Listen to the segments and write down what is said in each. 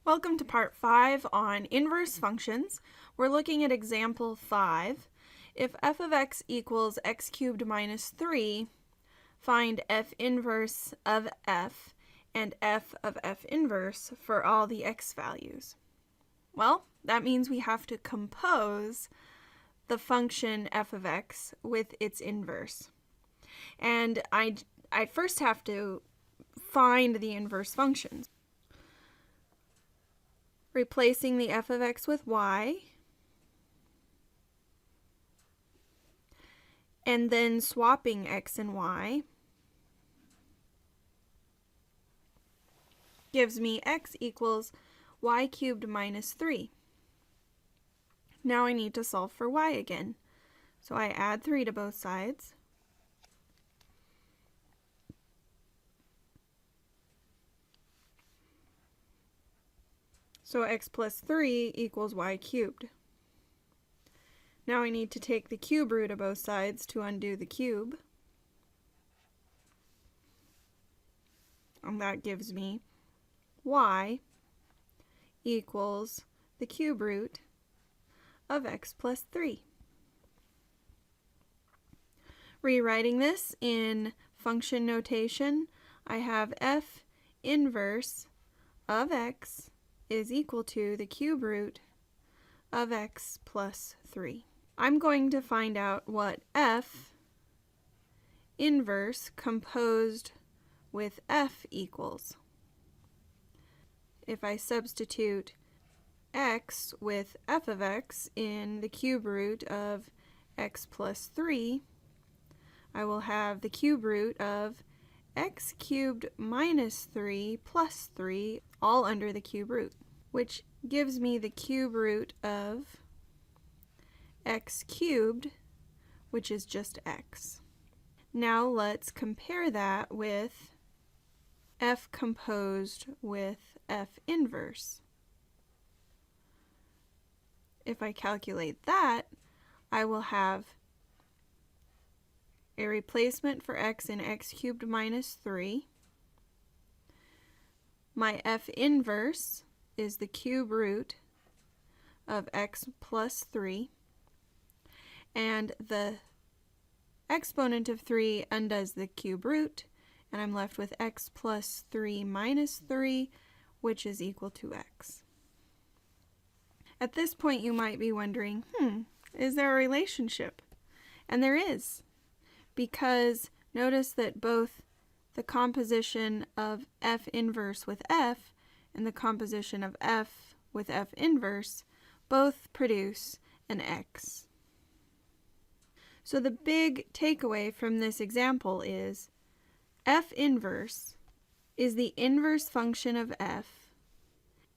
Welcome to part 5 on inverse functions. We're looking at example 5. If f of x equals x cubed minus 3, find f inverse of f and f of f inverse for all the x values. Well, that means we have to compose the function f of x with its inverse. And I first have to find the inverse functions. Replacing the f of x with y, and then swapping x and y gives me x equals y cubed minus 3. Now I need to solve for y again. So I add 3 to both sides. So x plus 3 equals y cubed. Now I need to take the cube root of both sides to undo the cube. And that gives me y equals the cube root of x plus 3. Rewriting this in function notation, I have f inverse of x is equal to the cube root of x plus 3. I'm going to find out what f inverse composed with f equals. If I substitute x with f of x in the cube root of x plus 3, I will have the cube root of x cubed minus 3 plus 3 all under the cube root, which gives me the cube root of x cubed, which is just x. Now let's compare that with f composed with f inverse. If I calculate that, I will have a replacement for x in x cubed minus 3. My f inverse is the cube root of x plus 3. And the exponent of 3 undoes the cube root, and I'm left with x plus 3 minus 3, which is equal to x. At this point you might be wondering, is there a relationship? And there is, because notice that both the composition of f inverse with f and the composition of f with f inverse both produce an x. So the big takeaway from this example is f inverse is the inverse function of f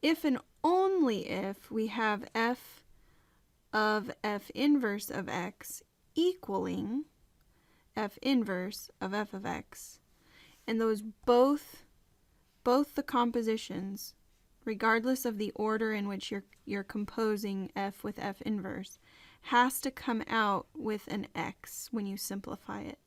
if and only if we have f of f inverse of x equaling f inverse of f of x. And those both the compositions, regardless of the order in which you're composing f with f inverse, has to come out with an x when you simplify it.